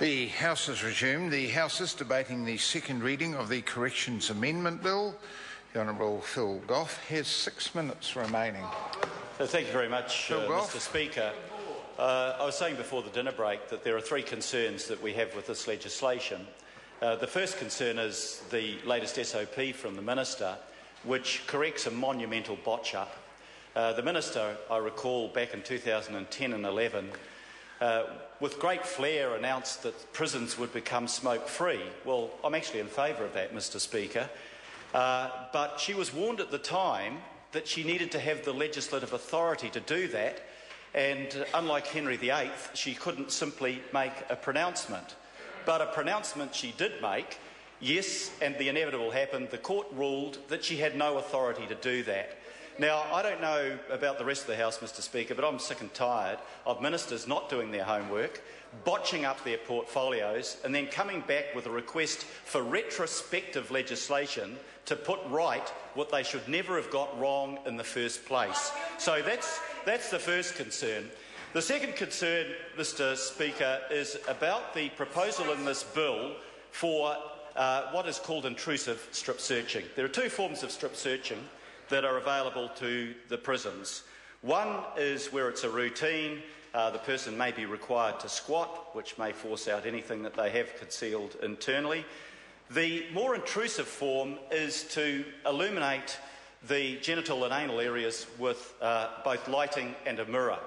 The House has resumed. The House is debating the second reading of the Corrections Amendment Bill. The Honourable Phil Goff has 6 minutes remaining. Thank you very much, Mr Speaker. I was saying before the dinner break that there are three concerns that we have with this legislation. The first concern is the latest SOP from the Minister, which corrects a monumental botch-up. The Minister, I recall, back in 2010 and 11, with great flair announced that prisons would become smoke-free. Well, I'm actually in favour of that, Mr Speaker. But she was warned at the time that she needed to have the legislative authority to do that, and unlike Henry VIII, she couldn't simply make a pronouncement. But a pronouncement she did make, yes, and the inevitable happened. The court ruled that she had no authority to do that. Now, I don't know about the rest of the House, Mr Speaker, but I'm sick and tired of ministers not doing their homework, botching up their portfolios, and then coming back with a request for retrospective legislation to put right what they should never have got wrong in the first place. So that's the first concern. The second concern, Mr Speaker, is about the proposal in this bill for what is called intrusive strip searching. There are two forms of strip searching that are available to the prisons. One is where it's a routine. The person may be required to squat, which may force out anything that they have concealed internally. The more intrusive form is to illuminate the genital and anal areas with both lighting and a mirror.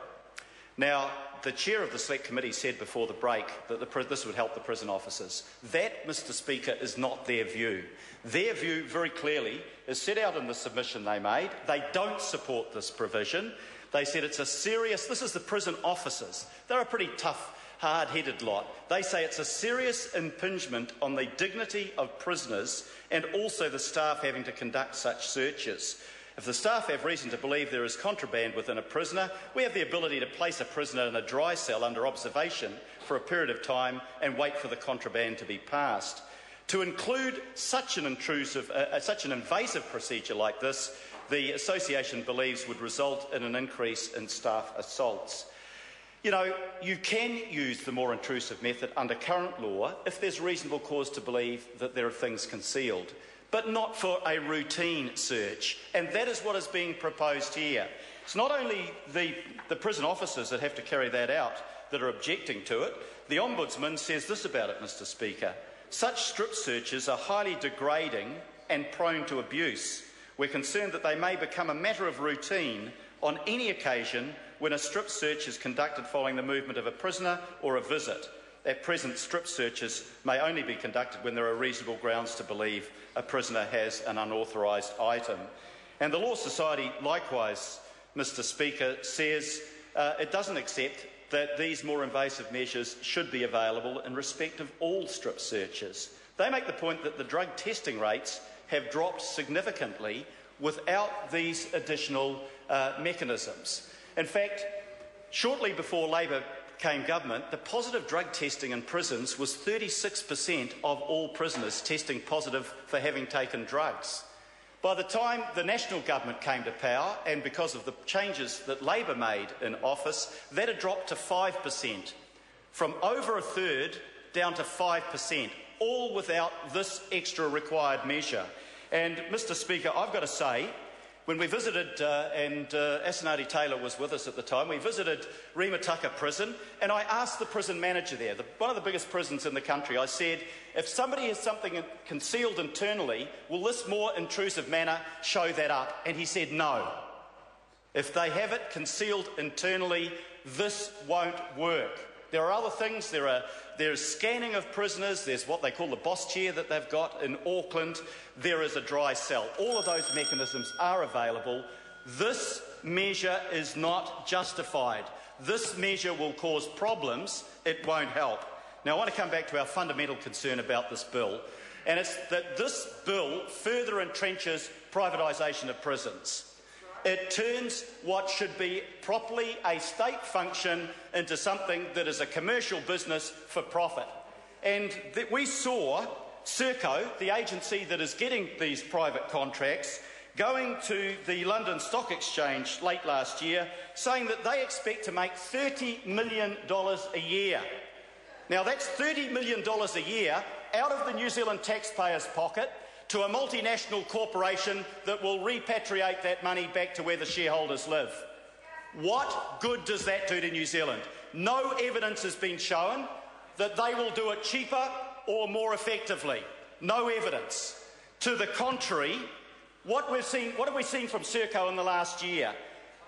Now, the chair of the Select Committee said before the break that this would help the prison officers. That, Mr Speaker, is not their view. Their view, very clearly, is set out in the submission they made. They don't support this provision. They said it's a serious... This is the prison officers. They're a pretty tough, hard-headed lot. They say it's a serious impingement on the dignity of prisoners and also the staff having to conduct such searches. If the staff have reason to believe there is contraband within a prisoner, we have the ability to place a prisoner in a dry cell under observation for a period of time and wait for the contraband to be passed. To include such an invasive procedure like this, the association believes would result in an increase in staff assaults. You know, you can use the more intrusive method under current law if there's reasonable cause to believe that there are things concealed, but not for a routine search, and that is what is being proposed here. It's not only the prison officers that have to carry that out that are objecting to it. The Ombudsman says this about it, Mr Speaker. Such strip searches are highly degrading and prone to abuse. We're concerned that they may become a matter of routine on any occasion when a strip search is conducted following the movement of a prisoner or a visit. At present, strip searches may only be conducted when there are reasonable grounds to believe a prisoner has an unauthorised item. And the Law Society, likewise, Mr Speaker, says it doesn't accept that these more invasive measures should be available in respect of all strip searches. They make the point that the drug testing rates have dropped significantly without these additional mechanisms. In fact, shortly before Labor came government, the positive drug testing in prisons was 36% of all prisoners testing positive for having taken drugs. By the time the National Government came to power, and because of the changes that Labor made in office, that had dropped to 5%, from over a third down to 5%, all without this extra required measure. And, Mr Speaker, I've got to say, when we visited, and Asinati Taylor was with us at the time, we visited Remataka Prison, and I asked the prison manager there, one of the biggest prisons in the country, I said, if somebody has something concealed internally, will this more intrusive manner show that up? And he said no. If they have it concealed internally, this won't work. There are other things. There's scanning of prisoners. There's what they call the boss chair that they've got in Auckland. There is a dry cell. All of those mechanisms are available. This measure is not justified. This measure will cause problems. It won't help. Now, I want to come back to our fundamental concern about this bill, and it's that this bill further entrenches privatisation of prisons. It turns what should be properly a state function into something that is a commercial business for profit. And we saw Serco, the agency that is getting these private contracts, going to the London Stock Exchange late last year, saying that they expect to make $30 million a year. Now that's $30 million a year out of the New Zealand taxpayer's pocket to a multinational corporation that will repatriate that money back to where the shareholders live. What good does that do to New Zealand? No evidence has been shown that they will do it cheaper or more effectively. No evidence. To the contrary, what have we seen from Serco in the last year?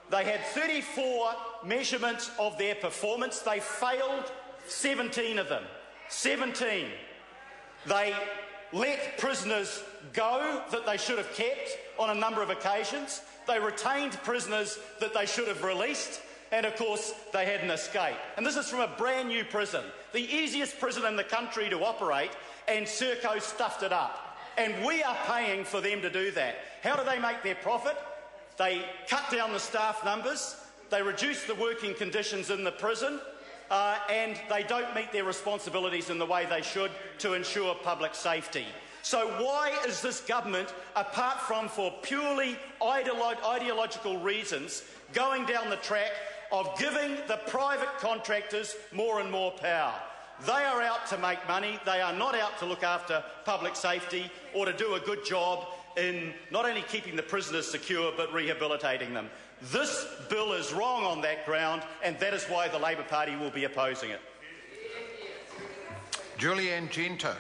They had 34 measurements of their performance. They failed 17 of them. 17. They let prisoners go that they should have kept on a number of occasions. They retained prisoners that they should have released. And of course, they had an escape. And this is from a brand new prison, the easiest prison in the country to operate, and Serco stuffed it up. And we are paying for them to do that. How do they make their profit? They cut down the staff numbers, they reduce the working conditions in the prison, and they don't meet their responsibilities in the way they should to ensure public safety. So why is this government, apart from for purely ideological reasons, going down the track of giving the private contractors more and more power? They are out to make money. They are not out to look after public safety or to do a good job in not only keeping the prisoners secure but rehabilitating them. This bill is wrong on that ground, and that is why the Labour Party will be opposing it. Julianne Genter.